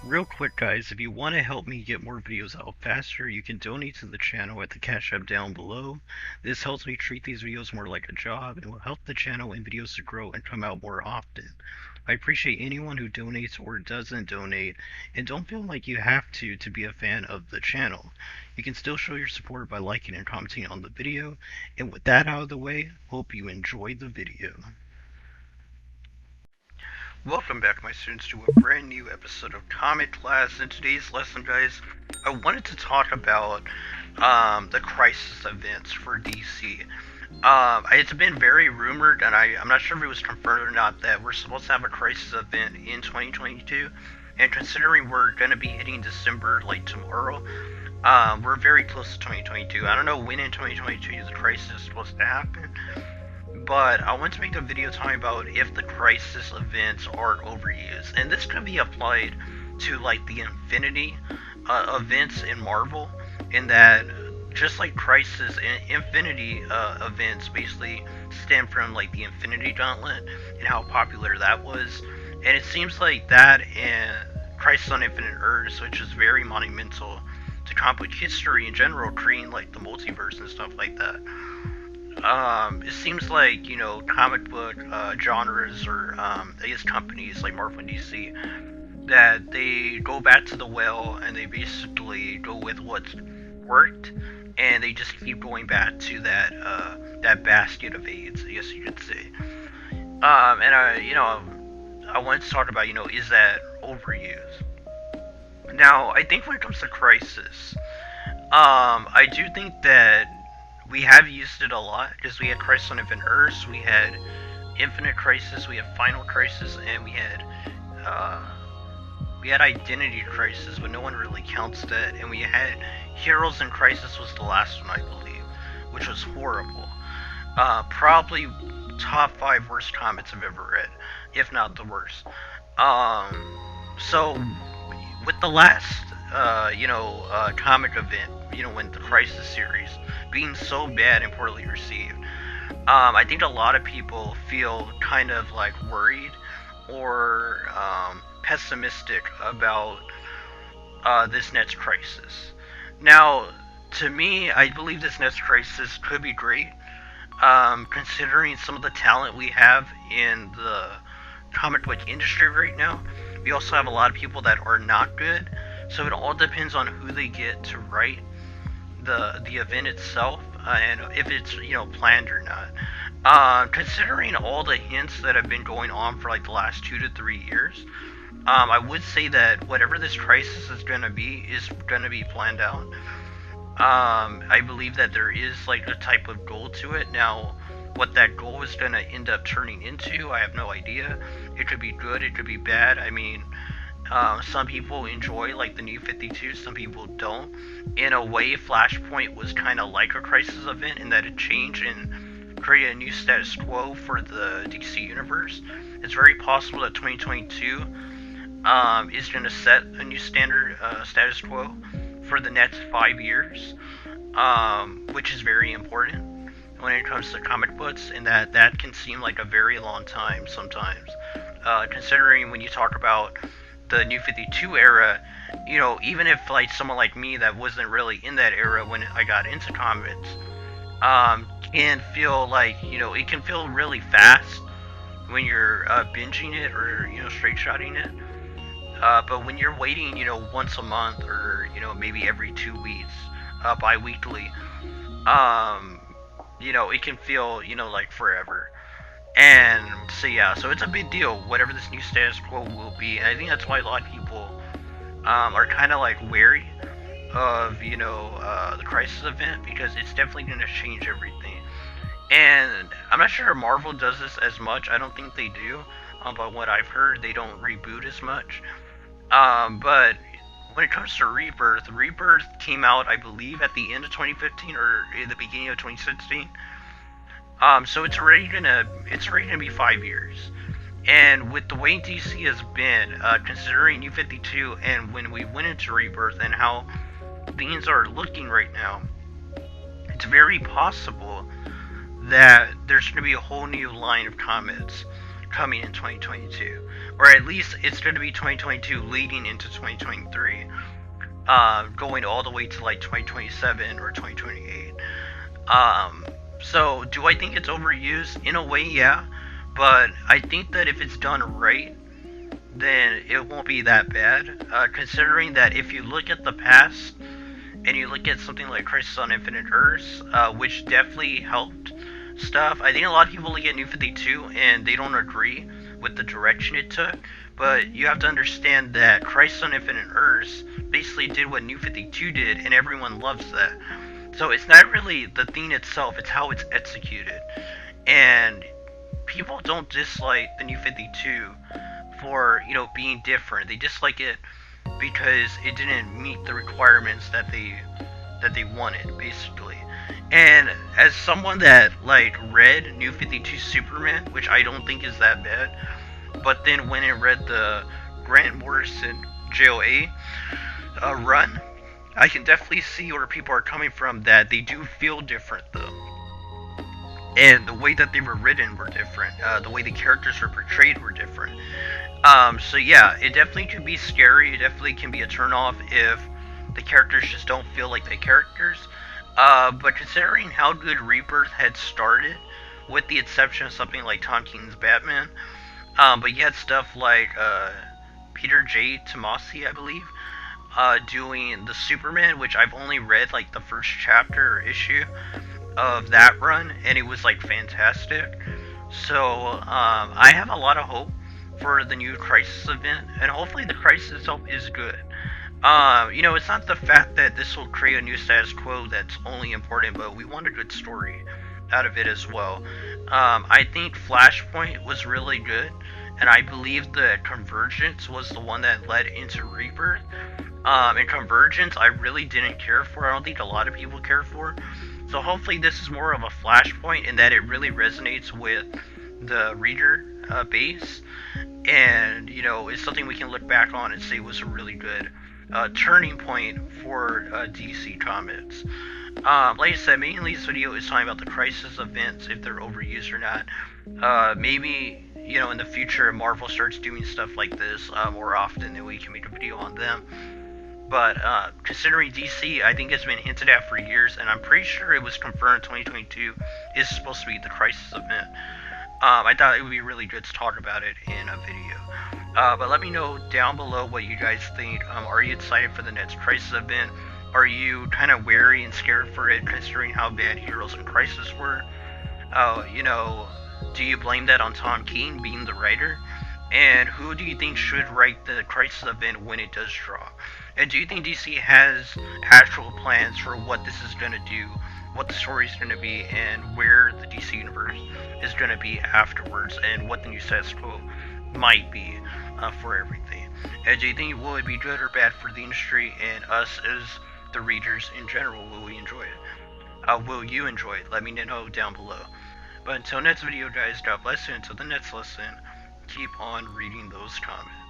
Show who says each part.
Speaker 1: Real quick, guys, if you want to help me get more videos out faster, you can donate to the channel at the Cash App down below. This helps me treat these videos more like a job and will help the channel and videos to grow and come out more often. I appreciate anyone who donates or doesn't donate, and don't feel like you have to be a fan of the channel. You can still show your support by liking and commenting on the video, and with that out of the way, hope you enjoyed the video. Welcome back, my students, to a brand new episode of Comic Class. In today's lesson, guys, I wanted to talk about the crisis events for DC. It's been very rumored, and I'm not sure if it was confirmed or not, that we're supposed to have a crisis event in 2022. And considering we're going to be hitting December, like tomorrow, we're very close to 2022. I don't know when in 2022 the crisis is supposed to happen, but I want to make a video talking about if the crisis events are overused. And this could be applied to like the Infinity events in Marvel, in that just like crisis and Infinity events basically stem from like the Infinity Gauntlet and how popular that was. And it seems like that and Crisis on Infinite Earths, which is very monumental to comic history in general, creating like the multiverse and stuff like that. It seems like, comic book genres, or I guess companies like Marvel and DC, that they go back to the well and they basically go with what's worked, and they just keep going back to that basket of AIDS, I guess you could say. And I wanted to talk about, is that overused? Now, I think when it comes to Crisis, I do think that we have used it a lot, because we had Crisis on Infinite Earths, we had Infinite Crisis, we had Final Crisis, and we had Identity Crisis, but no one really counts that. And we had Heroes in Crisis was the last one, I believe, which was horrible. Probably top 5 worst comics I've ever read, if not the worst. So with the last comic event, when the Crisis series being so bad and poorly received, I think a lot of people feel kind of like worried or pessimistic about this next crisis. Now, to me, I believe this next crisis could be great, considering some of the talent we have in the comic book industry right now. We also have a lot of people that are not good, so it all depends on who they get to write the event itself, and if it's planned or not. Considering all the hints that have been going on for like the last 2 to 3 years, I would say that whatever this crisis is gonna be planned out. I believe that there is like a type of goal to it. Now, what that goal is gonna end up turning into, I have no idea. It could be good, it could be bad. I mean, some people enjoy like the New 52, some people don't. In a way, Flashpoint was kind of like a crisis event in that it changed and created a new status quo for the DC universe. It's very possible that 2022 is going to set a new standard status quo for the next 5 years, which is very important when it comes to comic books, and that can seem like a very long time sometimes. Considering when you talk about the New 52 era, even if like someone like me that wasn't really in that era when I got into comics, can feel like, it can feel really fast when you're binging it or, straight shotting it. But when you're waiting, once a month or, maybe every 2 weeks, bi-weekly, it can feel, like forever. And so yeah, so it's a big deal, whatever this new status quo will be. And I think that's why a lot of people are kind of like wary of, the Crisis event, because it's definitely going to change everything. And I'm not sure if Marvel does this as much. I don't think they do. But what I've heard, they don't reboot as much. But when it comes to Rebirth came out, I believe, at the end of 2015 or in the beginning of 2016. So it's already gonna be 5 years, and with the way DC has been, considering New 52 and when we went into Rebirth and how things are looking right now, it's very possible that there's gonna be a whole new line of comics coming in 2022, or at least it's going to be 2022 leading into 2023, going all the way to like 2027 or 2028. So do I think it's overused? In a way, yeah, but I think that if it's done right, then it won't be that bad. Considering that if you look at the past and you look at something like Crisis on Infinite Earths, which definitely helped stuff. I think a lot of people look at New 52 and they don't agree with the direction it took, but you have to understand that Crisis on Infinite Earths basically did what New 52 did, and everyone loves that. So it's not really the theme itself, it's how it's executed. And people don't dislike the New 52 for, being different. They dislike it because it didn't meet the requirements that they wanted, basically. And as someone that read New 52 Superman, which I don't think is that bad, but then went and read the Grant Morrison JOA run, I can definitely see where people are coming from, that they do feel different though. And the way that they were written were different. The way the characters were portrayed were different. So yeah, it definitely can be scary. It definitely can be a turnoff if the characters just don't feel like the characters. But considering how good Rebirth had started, with the exception of something like Tom King's Batman, but you had stuff like Peter J. Tomasi, I believe, doing the Superman, which I've only read like the first chapter or issue of that run, and it was like fantastic. So I have a lot of hope for the new Crisis event, and hopefully the Crisis itself is good. It's not the fact that this will create a new status quo that's only important, but we want a good story out of it as well. I think Flashpoint was really good, and I believe that Convergence was the one that led into Rebirth. And Convergence, I really didn't care for. I don't think a lot of people care for. So hopefully this is more of a Flashpoint, and that it really resonates with the reader base, and it's something we can look back on and say was a really good turning point for DC Comics. Like I said, mainly this video is talking about the Crisis events, if they're overused or not. Maybe in the future Marvel starts doing stuff like this more often, then we can make a video on them. But considering DC, I think it's been hinted at for years, and I'm pretty sure it was confirmed 2022 is supposed to be the Crisis event. I thought it would be really good to talk about it in a video. But let me know down below what you guys think. Are you excited for the next Crisis event? Are you kind of wary and scared for it, considering how bad Heroes in Crisis were? Do you blame that on Tom King being the writer? And who do you think should write the Crisis event when it does draw? And do you think DC has actual plans for what this is going to do, what the story is going to be, and where the DC universe is going to be afterwards, and what the new status quo might be for everything? And do you think will it be good or bad for the industry and us as the readers in general? Will we enjoy it? Will you enjoy it? Let me know down below. But until next video, guys, God bless you. Until the next lesson, keep on reading those comments.